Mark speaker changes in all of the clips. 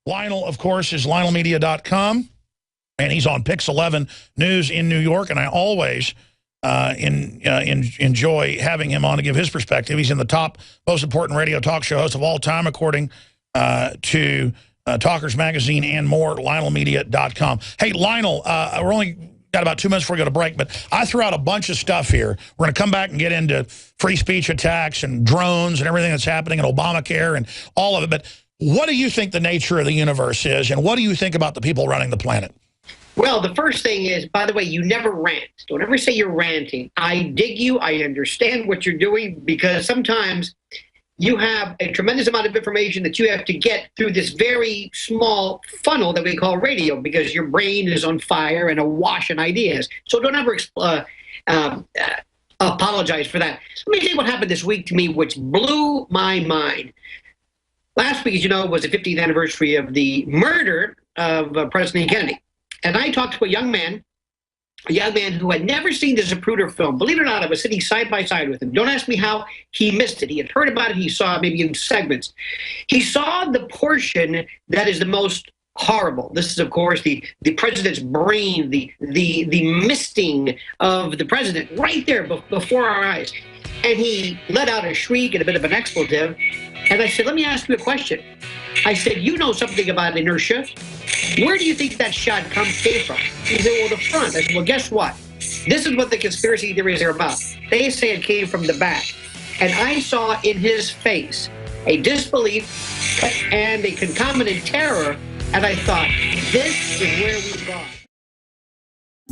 Speaker 1: Lionel, of course, is LionelMedia.com, and he's on Pix 11 News in New York, and I always enjoy having him on to give his perspective. He's in the top most important radio talk show host of all time, according to Talkers Magazine and more, LionelMedia.com. Hey, Lionel, we're only got about 2 minutes before we go to break, but I threw out a bunch of stuff here. We're going to come back and get into free speech attacks and drones and everything that's happening and Obamacare and all of it. But what do you think the nature of the universe is, and what do you think about the people running the planet?
Speaker 2: Well, the first thing is, by the way, you never rant. Don't ever say you're ranting. I dig you. I understand what you're doing, because sometimes you have a tremendous amount of information that you have to get through this very small funnel that we call radio, because your brain is on fire and awash in ideas. So don't ever apologize for that. Let me tell you what happened this week to me, which blew my mind. Last week, as you know, was the 50th anniversary of the murder of President Kennedy. And I talked to a young man who had never seen the Zapruder film. Believe it or not, I was sitting side by side with him. Don't ask me how he missed it. He had heard about it. He saw it maybe in segments. He saw the portion that is the most horrible. This is, of course, the president's brain, the misting of the president right there before our eyes. And he let out a shriek and a bit of an expletive. And I said, let me ask you a question. I said, you know something about inertia. Where do you think that shot came from? He said, well, the front. I said, well, guess what? This is what the conspiracy theories are about. They say it came from the back. And I saw in his face a disbelief and a concomitant terror. And I thought, this is where we've gone.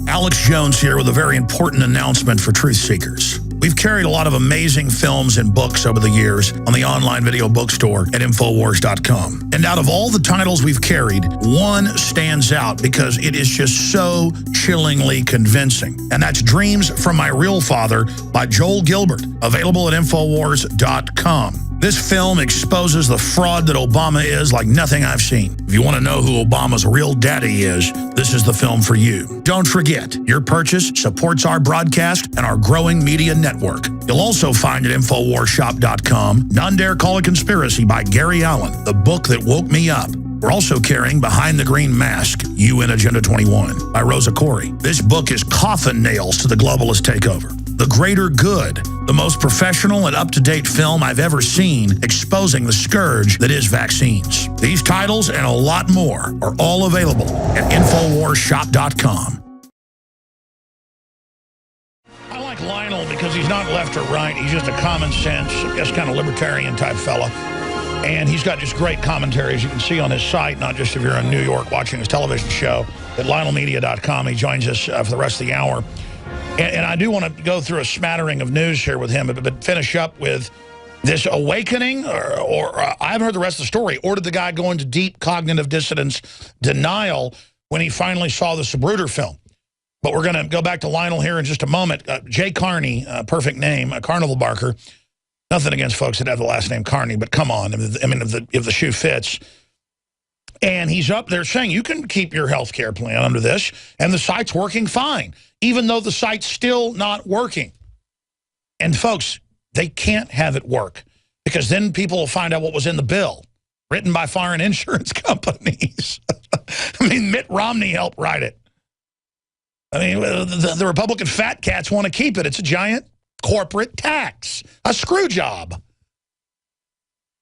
Speaker 1: Alex Jones here with a very important announcement for truth seekers. We've carried a lot of amazing films and books over the years on the online video bookstore at Infowars.com. And out of all the titles we've carried, one stands out because it is just so chillingly convincing. And that's Dreams from My Real Father by Joel Gilbert, available at Infowars.com. This film exposes the fraud that Obama is like nothing I've seen. If you want to know who Obama's real daddy is, this is the film for you. Don't forget, your purchase supports our broadcast and our growing media network. You'll also find at InfoWarsShop.com None Dare Call It Conspiracy by Gary Allen, the book that woke me up. We're also carrying Behind the Green Mask, UN Agenda 21 by Rosa Corey. This book is coffin nails to the globalist takeover. The Greater Good, the most professional and up-to-date film I've ever seen exposing the scourge that is vaccines. These titles and a lot more are all available at InfoWarsShop.com. I like Lionel because he's not left or right. He's just a common sense, just kind of libertarian type fella. And he's got just great commentaries you can see on his site, not just if you're in New York watching his television show at LionelMedia.com. He joins us for the rest of the hour. And I do want to go through a smattering of news here with him, but finish up with this awakening, or I haven't heard the rest of the story, or did the guy go into deep cognitive dissonance denial when he finally saw the Zapruder film? But we're going to go back to Lionel here in just a moment. Jay Carney, perfect name, a carnival barker. Nothing against folks that have the last name Carney, but come on. I mean, if the shoe fits. And he's up there saying you can keep your health care plan under this, and the site's working fine, even though the site's still not working. And folks, they can't have it work, because then people will find out what was in the bill, written by foreign insurance companies. I mean, Mitt Romney helped write it. I mean, the Republican fat cats want to keep it. It's a giant corporate tax, a screw job.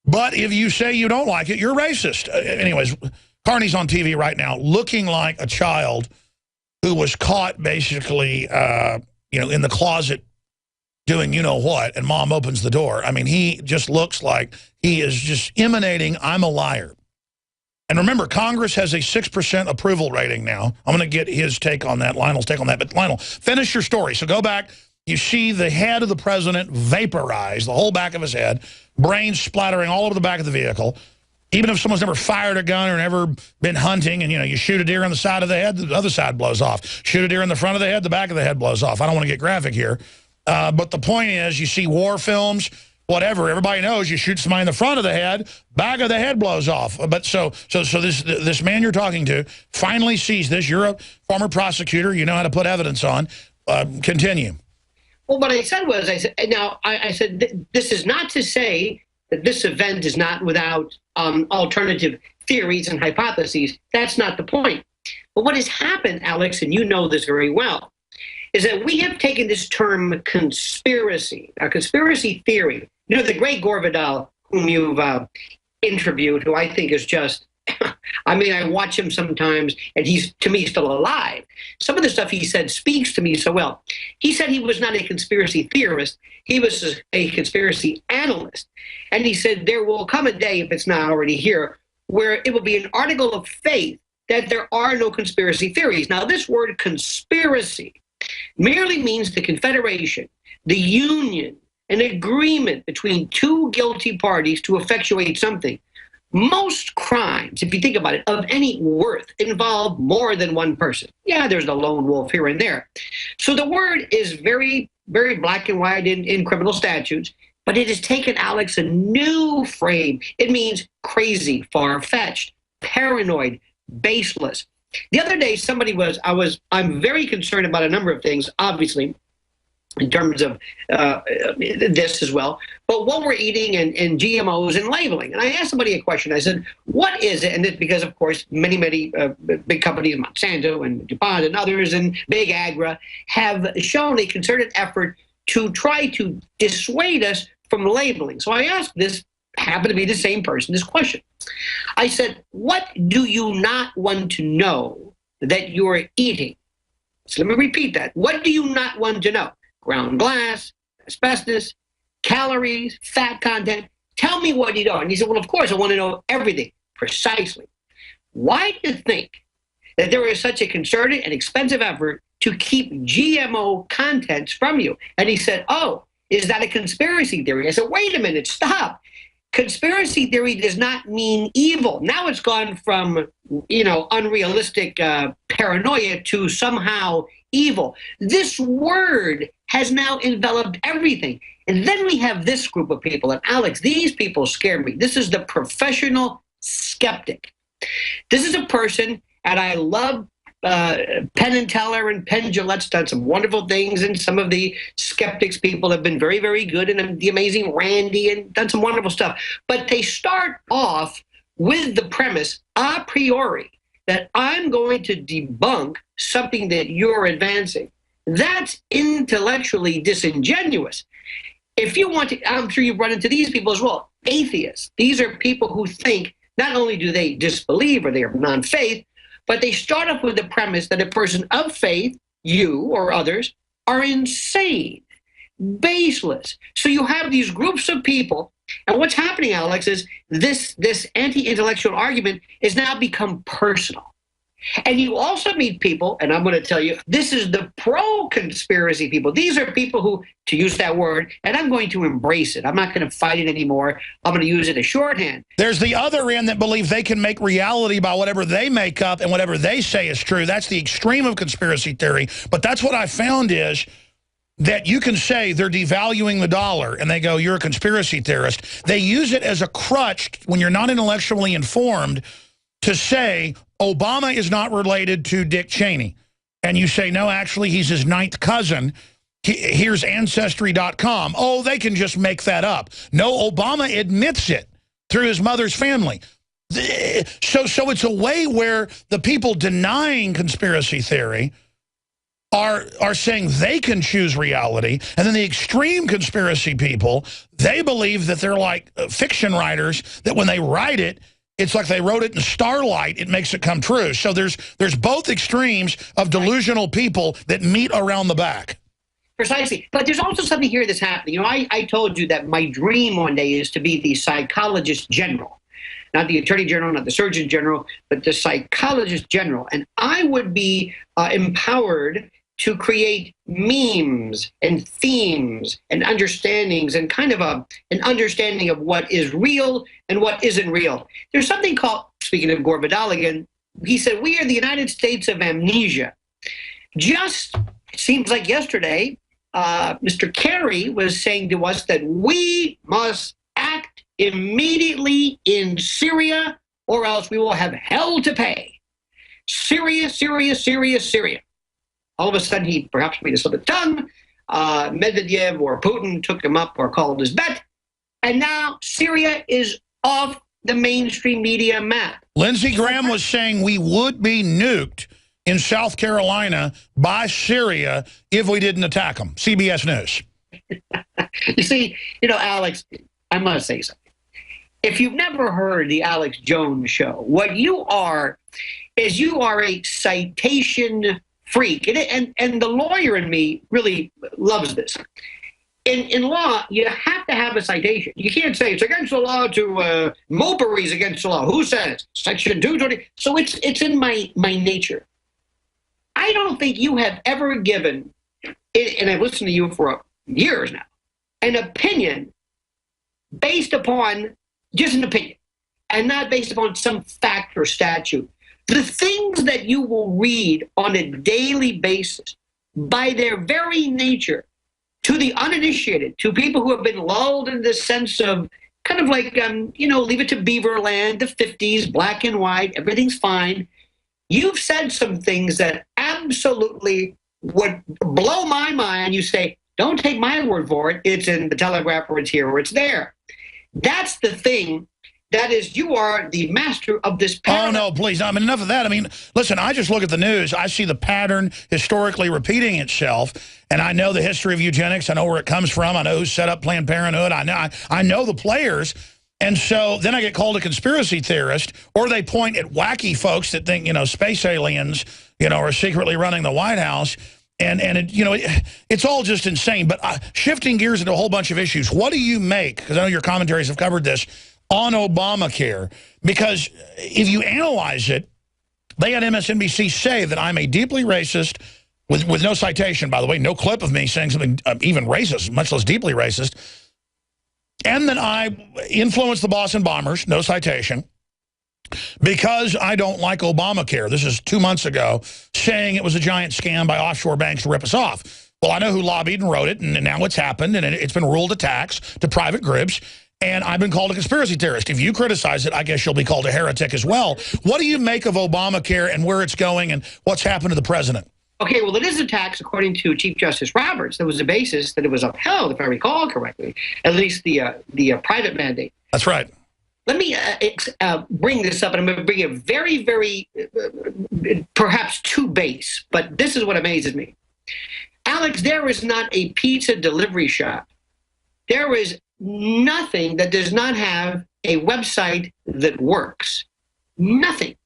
Speaker 1: But if you say you don't like it, you're racist. Anyways, Carney's on TV right now looking like a child who was caught basically, in the closet doing you-know-what, and mom opens the door. I mean, he just looks like he is just emanating, I'm a liar. And remember, Congress has a 6% approval rating now. I'm going to get his take on that, Lionel's take on that. But Lionel, finish your story. So go back. You see the head of the president vaporized, the whole back of his head, brains splattering all over the back of the vehicle. Even if someone's never fired a gun or never been hunting, and, you shoot a deer on the side of the head, the other side blows off. Shoot a deer in the front of the head, the back of the head blows off. I don't want to get graphic here. But the point is, you see war films, whatever, everybody knows you shoot somebody in the front of the head, back of the head blows off. But so this man you're talking to finally sees this. You're a former prosecutor. You know how to put evidence on. Continue.
Speaker 2: Well, what I said was, I said, this is not to say that this event is not without alternative theories and hypotheses. That's not the point. But what has happened, Alex, and you know this very well, is that we have taken this term conspiracy, a conspiracy theory. You know, the great Gore Vidal, whom you've interviewed, who I think is just, I mean, I watch him sometimes, and he's, to me, still alive. Some of the stuff he said speaks to me so well. He said he was not a conspiracy theorist. He was a conspiracy analyst. And he said there will come a day, if it's not already here, where it will be an article of faith that there are no conspiracy theories. Now, this word conspiracy merely means the confederation, the union, an agreement between two guilty parties to effectuate something. Most crimes, if you think about it, of any worth involve more than one person. Yeah, there's the lone wolf here and there. So the word is very, very black and white in criminal statutes, but it has taken, Alex, a new frame. It means crazy, far-fetched, paranoid, baseless. The other day, I'm very concerned about a number of things, obviously, in terms of this as well, but what we're eating and GMOs and labeling. And I asked somebody a question. I said, what is it? And it's because, of course, many big companies, Monsanto and DuPont and others and Big Agra, have shown a concerted effort to try to dissuade us from labeling. So I asked this, happened to be the same person, this question. I said, what do you not want to know that you're eating? So let me repeat that. What do you not want to know? Ground glass, asbestos, calories, fat content. Tell me what you know. And he said, well, of course, I want to know everything precisely. Why do you think that there is such a concerted and expensive effort to keep GMO contents from you? And he said, oh, is that a conspiracy theory? I said, wait a minute, stop. Conspiracy theory does not mean evil. Now it's gone from, unrealistic paranoia to somehow evil. This word has now enveloped everything. And then we have this group of people. And Alex, these people scare me. This is the professional skeptic. This is a person, and I love Penn and Teller and Penn Jillette's done some wonderful things, and some of the skeptics people have been very, very good, and the amazing Randy and done some wonderful stuff. But they start off with the premise a priori that I'm going to debunk something that you're advancing. That's intellectually disingenuous. If you want to, I'm sure you've run into these people as well, atheists. These are people who think not only do they disbelieve or they are non-faith, but they start off with the premise that a person of faith, you or others, are insane, baseless. So you have these groups of people, and what's happening, Alex, is this anti-intellectual argument has now become personal. And you also meet people, and I'm going to tell you, this is the pro-conspiracy people. These are people who, to use that word, and I'm going to embrace it. I'm not going to fight it anymore. I'm going to use it as shorthand.
Speaker 1: There's the other end that believes they can make reality by whatever they make up and whatever they say is true. That's the extreme of conspiracy theory. But that's what I found is that you can say they're devaluing the dollar, and they go, you're a conspiracy theorist. They use it as a crutch when you're not intellectually informed to say Obama is not related to Dick Cheney. And you say, no, actually, he's his ninth cousin. Here's Ancestry.com. Oh, they can just make that up. No, Obama admits it through his mother's family. So it's a way where the people denying conspiracy theory are saying they can choose reality. And then the extreme conspiracy people, they believe that they're like fiction writers, that when they write it, it's like they wrote it in starlight. It makes it come true. So there's both extremes of delusional people that meet around the back.
Speaker 2: Precisely. But there's also something here that's happening. I told you that my dream one day is to be the psychologist general. Not the attorney general, not the surgeon general, but the psychologist general. And I would be empowered to create memes and themes and understandings and kind of an understanding of what is real and what isn't real. There's something called, speaking of Gore Vidal again, he said, we are the United States of amnesia. Just, it seems like yesterday, Mr. Kerry was saying to us that we must act immediately in Syria or else we will have hell to pay. Syria, Syria, Syria, Syria. All of a sudden, he perhaps made a slip of tongue. Medvedev or Putin took him up or called his bet. And now Syria is off the mainstream media map.
Speaker 1: Lindsey Graham was saying we would be nuked in South Carolina by Syria if we didn't attack them. CBS News.
Speaker 2: You see, Alex, I must say something. If you've never heard the Alex Jones show, what you are is you are a citation freak. And the lawyer in me really loves this. In law, you have to have a citation. You can't say it's against the law to Mulberry's against the law. Who says? Section 220. So it's in my nature. I don't think you have ever given, and I've listened to you for years now, an opinion based upon just an opinion and not based upon some fact or statute. The things that you will read on a daily basis, by their very nature, to the uninitiated, to people who have been lulled in this sense of kind of like, Leave It to Beaverland, the 50s, black and white, everything's fine. You've said some things that absolutely would blow my mind. You say, don't take my word for it. It's in the Telegraph, or it's here, or it's there. That's the thing. That is, you are the master of this pattern.
Speaker 1: Oh, no, please. I mean, enough of that. I mean, listen, I just look at the news. I see the pattern historically repeating itself, and I know the history of eugenics. I know where it comes from. I know who set up Planned Parenthood. I know the players. And so then I get called a conspiracy theorist, or they point at wacky folks that think, space aliens, are secretly running the White House. And it's all just insane. But shifting gears into a whole bunch of issues, what do you make, because I know your commentaries have covered this, on Obamacare? Because if you analyze it, they had MSNBC say that I'm a deeply racist, with no citation, by the way, no clip of me saying something even racist, much less deeply racist, and that I influenced the Boston Bombers, no citation, because I don't like Obamacare. This is 2 months ago, saying it was a giant scam by offshore banks to rip us off. Well, I know who lobbied and wrote it, and now it's happened, and it's been ruled a tax to private groups, and I've been called a conspiracy theorist. If you criticize it, I guess you'll be called a heretic as well. What do you make of Obamacare and where it's going and what's happened to the president?
Speaker 2: Okay, well, it is a tax, according to Chief Justice Roberts. There was a basis that it was upheld, if I recall correctly, at least the private mandate.
Speaker 1: That's right.
Speaker 2: Let me bring this up, and I'm going to bring it very, very, perhaps too base, but this is what amazes me. Alex, there is not a pizza delivery shop. There is nothing that does not have a website that works. Nothing.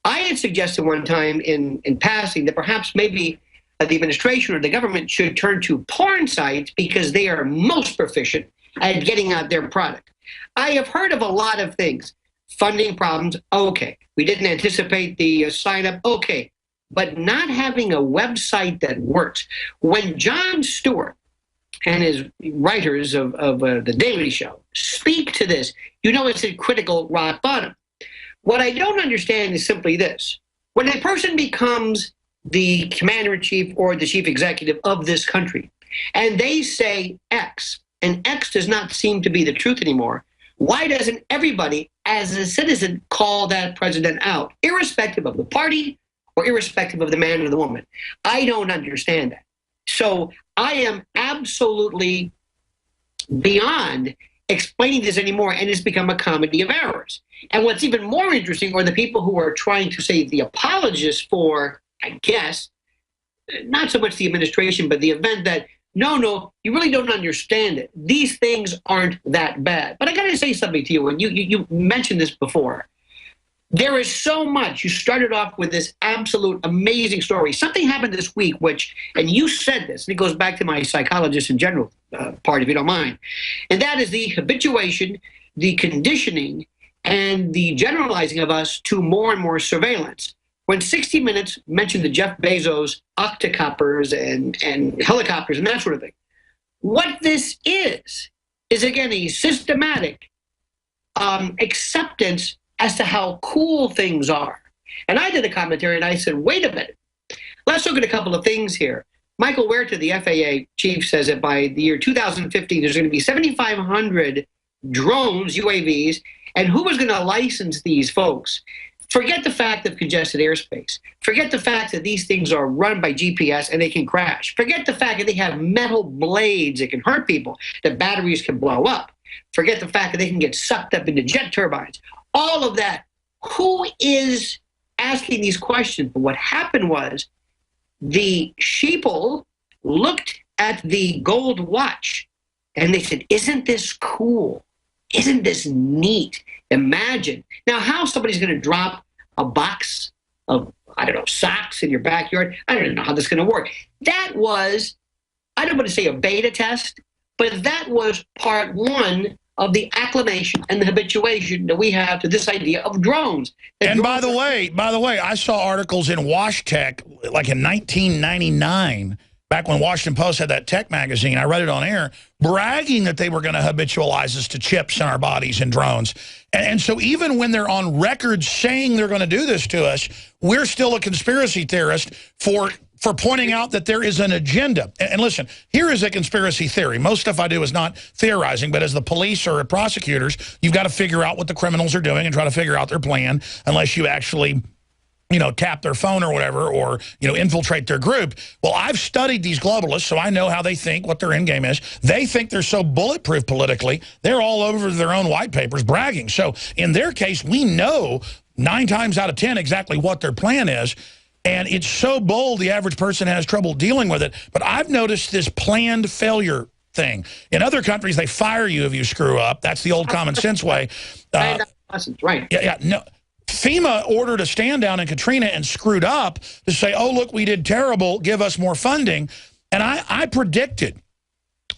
Speaker 2: I had suggested one time in passing that perhaps maybe the administration or the government should turn to porn sites because they are most proficient at getting out their product. I have heard of a lot of things. Funding problems, okay. We didn't anticipate the sign up, okay. But not having a website that works. When Jon Stewart and his writers of The Daily Show speak to this, it's a critical rock bottom. What I don't understand is simply this. When a person becomes the commander-in-chief or the chief executive of this country, and they say X, and X does not seem to be the truth anymore, why doesn't everybody, as a citizen, call that president out, irrespective of the party or irrespective of the man or the woman? I don't understand that. So I am absolutely beyond explaining this anymore, and it's become a comedy of errors. And what's even more interesting are the people who are trying to say the apologists for, I guess, not so much the administration, but the event that, no, you really don't understand it. These things aren't that bad. But I got to say something to you, and you mentioned this before. There is so much. You started off with this absolute amazing story. Something happened this week, and you said this, and it goes back to my psychologist in general part, if you don't mind, and that is the habituation, the conditioning, and the generalizing of us to more and more surveillance. When 60 Minutes mentioned the Jeff Bezos octocoppers and helicopters and that sort of thing, what this is again a systematic acceptance as to how cool things are. And I did a commentary and I said, wait a minute, let's look at a couple of things here. Michael Huerta, the FAA chief, says that by the year 2050, there's going to be 7,500 drones, UAVs, and who is going to license these folks? Forget the fact of congested airspace. Forget the fact that these things are run by GPS and they can crash. Forget the fact that they have metal blades that can hurt people, that batteries can blow up. Forget the fact that they can get sucked up into jet turbines. All of that. Who is asking these questions? But what happened was the sheeple looked at the gold watch and they said, isn't this cool? Isn't this neat? Imagine. Now, how somebody's going to drop a box of, I don't know, socks in your backyard? I don't know how this is going to work. That was, I don't want to say a beta test, but that was part one of the acclimation and the habituation that we have to this idea of drones.
Speaker 1: And by the way, I saw articles in WashTech like in 1999, back when Washington Post had that tech magazine. I read it on air, bragging that they were going to habitualize us to chips in our bodies and drones. And so even when they're on record saying they're going to do this to us, we're still a conspiracy theorist for pointing out that there is an agenda. And listen, here is a conspiracy theory. Most stuff I do is not theorizing, but as the police or prosecutors, you've got to figure out what the criminals are doing and try to figure out their plan, unless you actually, you know, tap their phone or whatever, or, you know, infiltrate their group. Well, I've studied these globalists, so I know how they think, what their end game is. They think they're so bulletproof politically, they're all over their own white papers bragging. So in their case, we know 9 times out of 10 exactly what their plan is. And it's so bold, the average person has trouble dealing with it. But I've noticed this planned failure thing. In other countries, they fire you if you screw up. That's the old common sense way.
Speaker 2: Right.
Speaker 1: Yeah. No. FEMA ordered a stand down in Katrina and screwed up to say, oh, look, we did terrible, give us more funding. And I predicted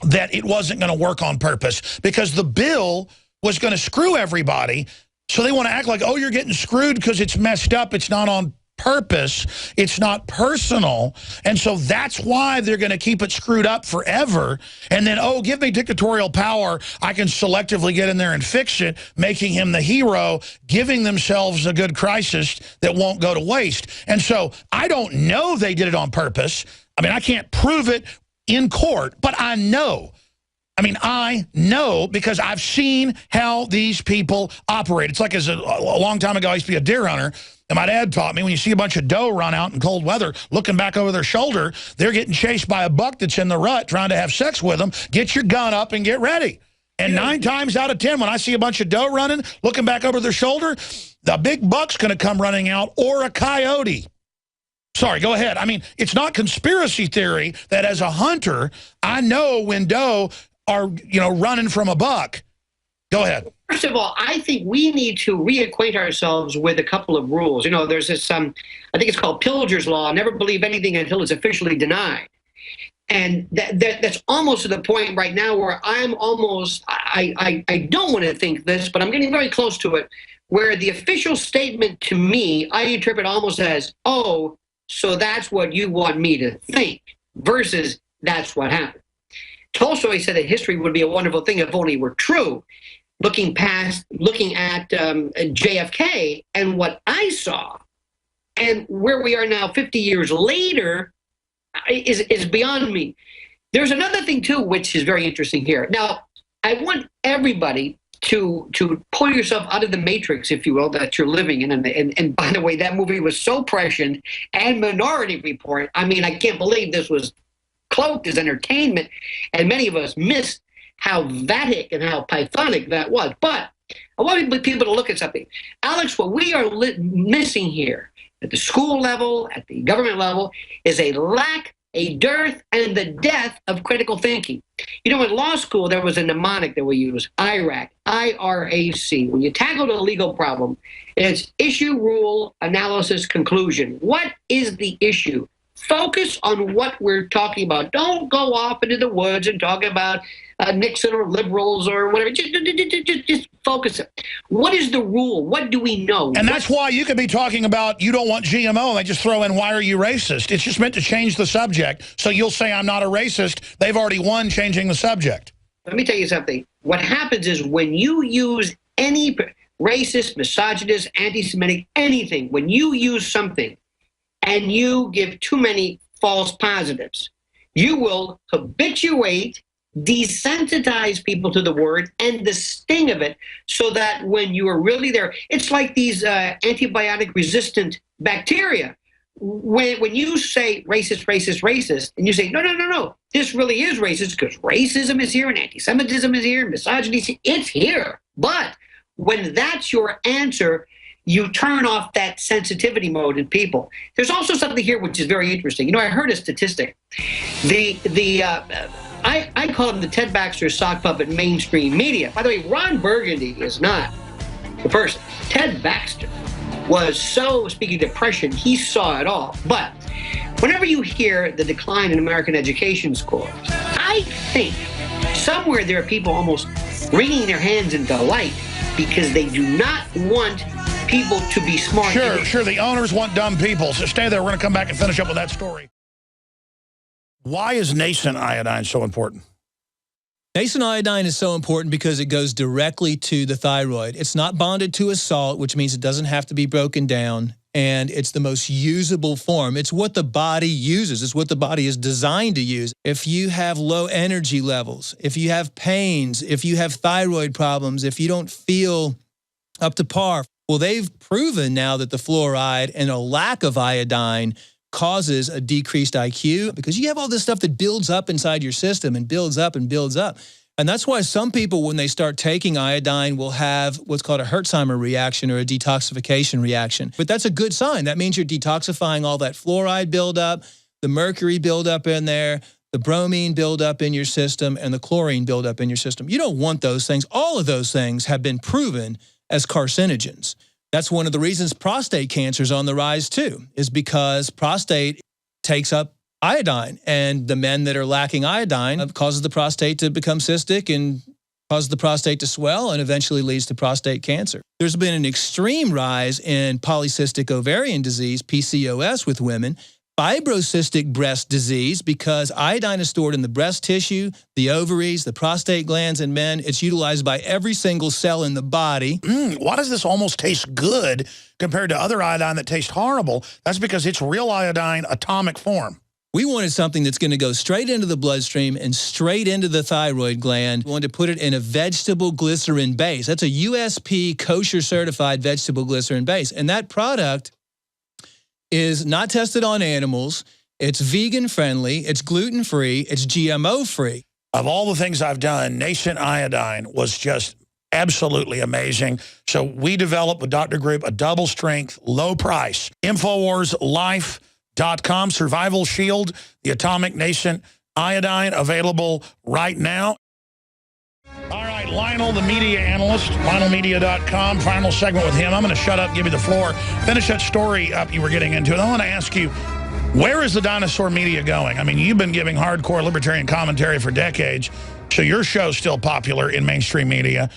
Speaker 1: that it wasn't going to work on purpose because the bill was going to screw everybody. So they want to act like, oh, you're getting screwed because it's messed up. It's not on purpose. It's not personal. And so that's why they're going to keep it screwed up forever. And then, oh, give me dictatorial power. I can selectively get in there and fix it, making him the hero, giving themselves a good crisis that won't go to waste. And so I don't know they did it on purpose. I mean, I can't prove it in court, but I know. I know because I've seen how these people operate. It's like a long time ago, I used to be a deer hunter, and my dad taught me when you see a bunch of doe run out in cold weather, looking back over their shoulder, they're getting chased by a buck that's in the rut trying to have sex with them. Get your gun up and get ready. And 9 times out of 10, when I see a bunch of doe running, looking back over their shoulder, the big buck's going to come running out, or a coyote. Sorry, go ahead. I mean, it's not conspiracy theory that as a hunter, I know when doe are, you know, running from a buck. Go ahead.
Speaker 2: First of all, I think we need to reacquaint ourselves with a couple of rules. You know, there's this, I think it's called Pilger's Law, never believe anything until it's officially denied. And that's almost to the point right now where I'm almost, I don't want to think this, but I'm getting very close to it, where the official statement to me, I interpret almost as, oh, so that's what you want me to think, versus that's what happened. Tolstoy said that history would be a wonderful thing if only it were true. Looking at JFK and what I saw, and where we are now 50 years later, is beyond me. There's another thing, too, which is very interesting here. Now, I want everybody to pull yourself out of the matrix, if you will, that you're living in. And by the way, that movie was so prescient, and Minority Report, I mean, I can't believe this was cloaked as entertainment, and many of us missed how vatic and how pythonic that was. But I want people to look at something. Alex, what we are missing here at the school level, at the government level, is a lack, a dearth, and the death of critical thinking. You know, in law school, there was a mnemonic that we use, IRAC, I-R-A-C. When you tackle a legal problem, it's issue, rule, analysis, conclusion. What is the issue? Focus on what we're talking about. Don't go off into the woods and talk about Nixon or liberals or whatever. Just focus it. What is the rule? What do we know?
Speaker 1: And that's why you could be talking about you don't want GMO and they just throw in why are you racist? It's just meant to change the subject. So you'll say I'm not a racist. They've already won changing the subject.
Speaker 2: Let me tell you something. What happens is when you use any racist, misogynist, anti-Semitic, anything, when you use something and you give too many false positives, you will habituate, desensitize people to the word and the sting of it, so that when you are really there, it's like these antibiotic resistant bacteria. when you say racist, racist, racist, and you say, no, no, no, no, this really is racist because racism is here and anti-Semitism is here, misogyny is here, it's here. But when that's your answer, you turn off that sensitivity mode in people. There's also something here which is very interesting. You know, I heard a statistic. I call him the Ted Baxter sock puppet mainstream media. By the way, Ron Burgundy is not the person. Ted Baxter was so, speaking depression, he saw it all. But whenever you hear the decline in American education scores, I think somewhere there are people almost wringing their hands in delight because they do not want people to be smart.
Speaker 1: Sure. The owners want dumb people. So stay there. We're going to come back and finish up with that story. Why is nascent iodine so important?
Speaker 3: Nascent iodine is so important because it goes directly to the thyroid. It's not bonded to a salt, which means it doesn't have to be broken down, and it's the most usable form. It's what the body uses. It's what the body is designed to use. If you have low energy levels, if you have pains, if you have thyroid problems, if you don't feel up to par, well, they've proven now that the fluoride and a lack of iodine causes a decreased IQ because you have all this stuff that builds up inside your system and builds up and builds up. And that's why some people, when they start taking iodine, will have what's called a Herxheimer reaction or a detoxification reaction. But that's a good sign. That means you're detoxifying all that fluoride buildup, the mercury buildup in there, the bromine buildup in your system, and the chlorine buildup in your system. You don't want those things. All of those things have been proven as carcinogens. That's one of the reasons prostate cancer is on the rise too, is because prostate takes up iodine, and the men that are lacking iodine causes the prostate to become cystic and causes the prostate to swell and eventually leads to prostate cancer. There's been an extreme rise in polycystic ovarian disease, PCOS, with women, fibrocystic breast disease, because iodine is stored in the breast tissue, the ovaries, the prostate glands in men. It's utilized by every single cell in the body.
Speaker 1: Why does this almost taste good compared to other iodine that tastes horrible? That's because it's real iodine atomic form.
Speaker 3: We wanted something that's going to go straight into the bloodstream and straight into the thyroid gland. We wanted to put it in a vegetable glycerin base. That's a USP kosher certified vegetable glycerin base. And that product is not tested on animals. It's vegan friendly. It's gluten free. It's GMO free.
Speaker 1: Of all the things I've done, nascent iodine was just absolutely amazing. So we developed with Dr. Group a double strength, low price. InfoWarsLife.com, Survival Shield, the atomic nascent iodine, available right now. All right, Lionel, the media analyst, LionelMedia.com, final segment with him. I'm going to shut up, give you the floor, finish that story up you were getting into. And I want to ask you, where is the dinosaur media going? I mean, you've been giving hardcore libertarian commentary for decades, so your show's still popular in mainstream media.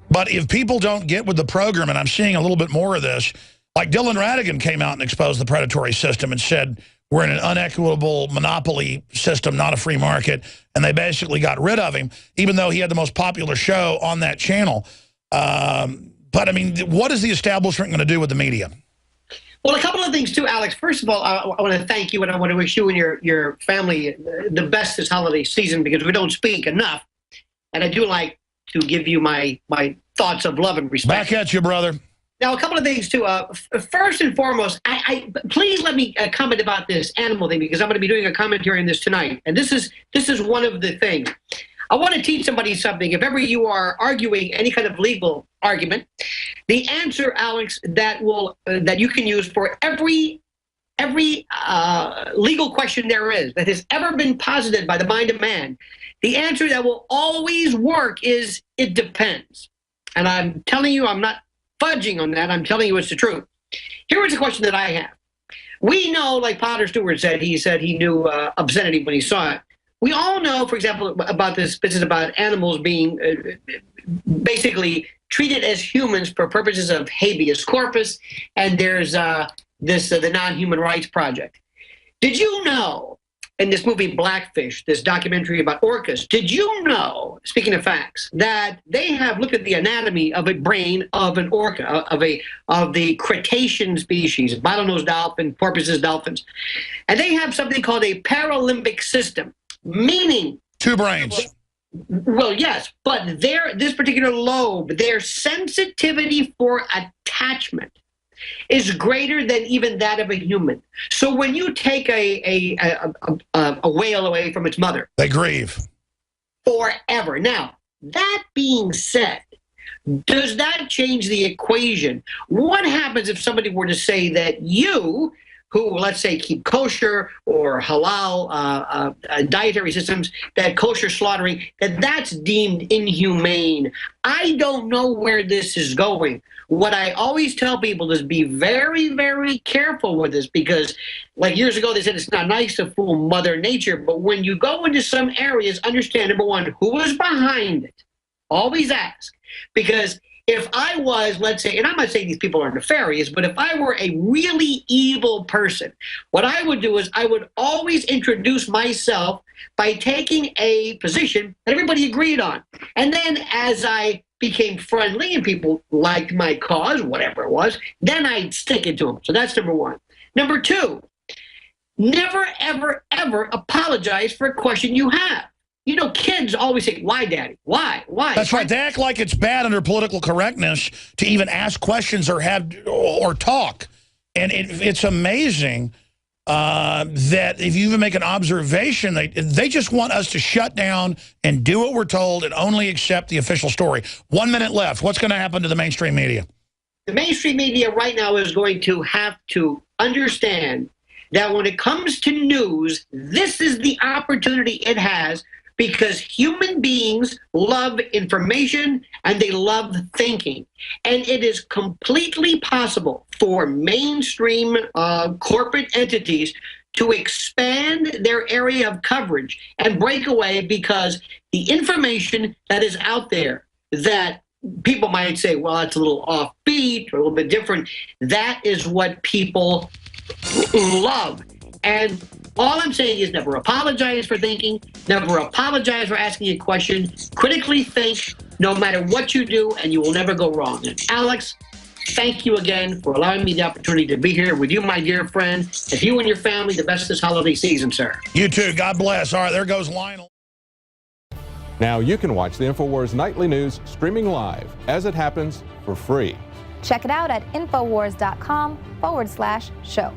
Speaker 1: But if people don't get with the program, and I'm seeing a little bit more of this, like Dylan Ratigan came out and exposed the predatory system and said, we're in an unequitable monopoly system, not a free market. And they basically got rid of him, even though he had the most popular show on that channel. But, I mean, what is the establishment going to do with the media?
Speaker 2: Well, a couple of things, too, Alex. First of all, I want to thank you, and I want to wish you and your family the best this holiday season, because we don't speak enough. And I do like to give you my thoughts of love and respect.
Speaker 1: Back at you, brother.
Speaker 2: Now, a couple of things, too. First and foremost, please let me comment about this animal thing, because I'm going to be doing a commentary on this tonight. And this is one of the things. I want to teach somebody something. If ever you are arguing any kind of legal argument, the answer, Alex, that you can use for every legal question there is that has ever been posited by the mind of man, the answer that will always work is it depends. And I'm telling you, I'm not fudging on that. I'm telling you it's the truth. Here is a question that I have. We know, like Potter Stewart said he knew obscenity when he saw it. We all know, for example, about this business about animals being basically treated as humans for purposes of habeas corpus, and there's the Non-Human Rights Project. Did you know, in this movie Blackfish, this documentary about orcas, did you know, speaking of facts, that they have looked at the anatomy of a brain of an orca, of the Cretaceous species, bottlenose dolphin, porpoises, dolphins, and they have something called a paralimbic system, meaning
Speaker 1: two brains.
Speaker 2: Well, yes, but this particular lobe, their sensitivity for attachment is greater than even that of a human. So when you take a whale away from its mother,
Speaker 1: they grieve
Speaker 2: forever. Now, that being said, does that change the equation? What happens if somebody were to say that you, who, let's say, keep kosher or halal dietary systems, that kosher slaughtering, that's deemed inhumane? I don't know where this is going. What I always tell people is be very, very careful with this, because like years ago, they said it's not nice to fool Mother Nature. But when you go into some areas, understand, number one, who is behind it? Always ask. Because if I was, let's say, and I'm not saying these people are nefarious, but if I were a really evil person, what I would do is I would always introduce myself by taking a position that everybody agreed on. And then as I became friendly and people liked my cause, whatever it was, then I'd stick it to them. So that's number one. Number two, never, ever, ever apologize for a question you have. You know, kids always say, why, Daddy? Why? Why?
Speaker 1: That's right. They act like it's bad under political correctness to even ask questions or talk. And it's amazing that if you even make an observation, they just want us to shut down and do what we're told and only accept the official story. 1 minute left. What's going to happen to the mainstream media?
Speaker 2: The mainstream media right now is going to have to understand that when it comes to news, this is the opportunity it has, because human beings love information and they love thinking. And it is completely possible for mainstream corporate entities to expand their area of coverage and break away, because the information that is out there that people might say, well, that's a little offbeat or a little bit different, that is what people love. And all I'm saying is never apologize for thinking, never apologize for asking a question, critically think no matter what you do, and you will never go wrong. And Alex, thank you again for allowing me the opportunity to be here with you, my dear friend. And you and your family, the best this holiday season, sir.
Speaker 1: You too. God bless. All right, there goes Lionel.
Speaker 4: Now you can watch the InfoWars Nightly News streaming live as it happens for free.
Speaker 5: Check it out at Infowars.com/show.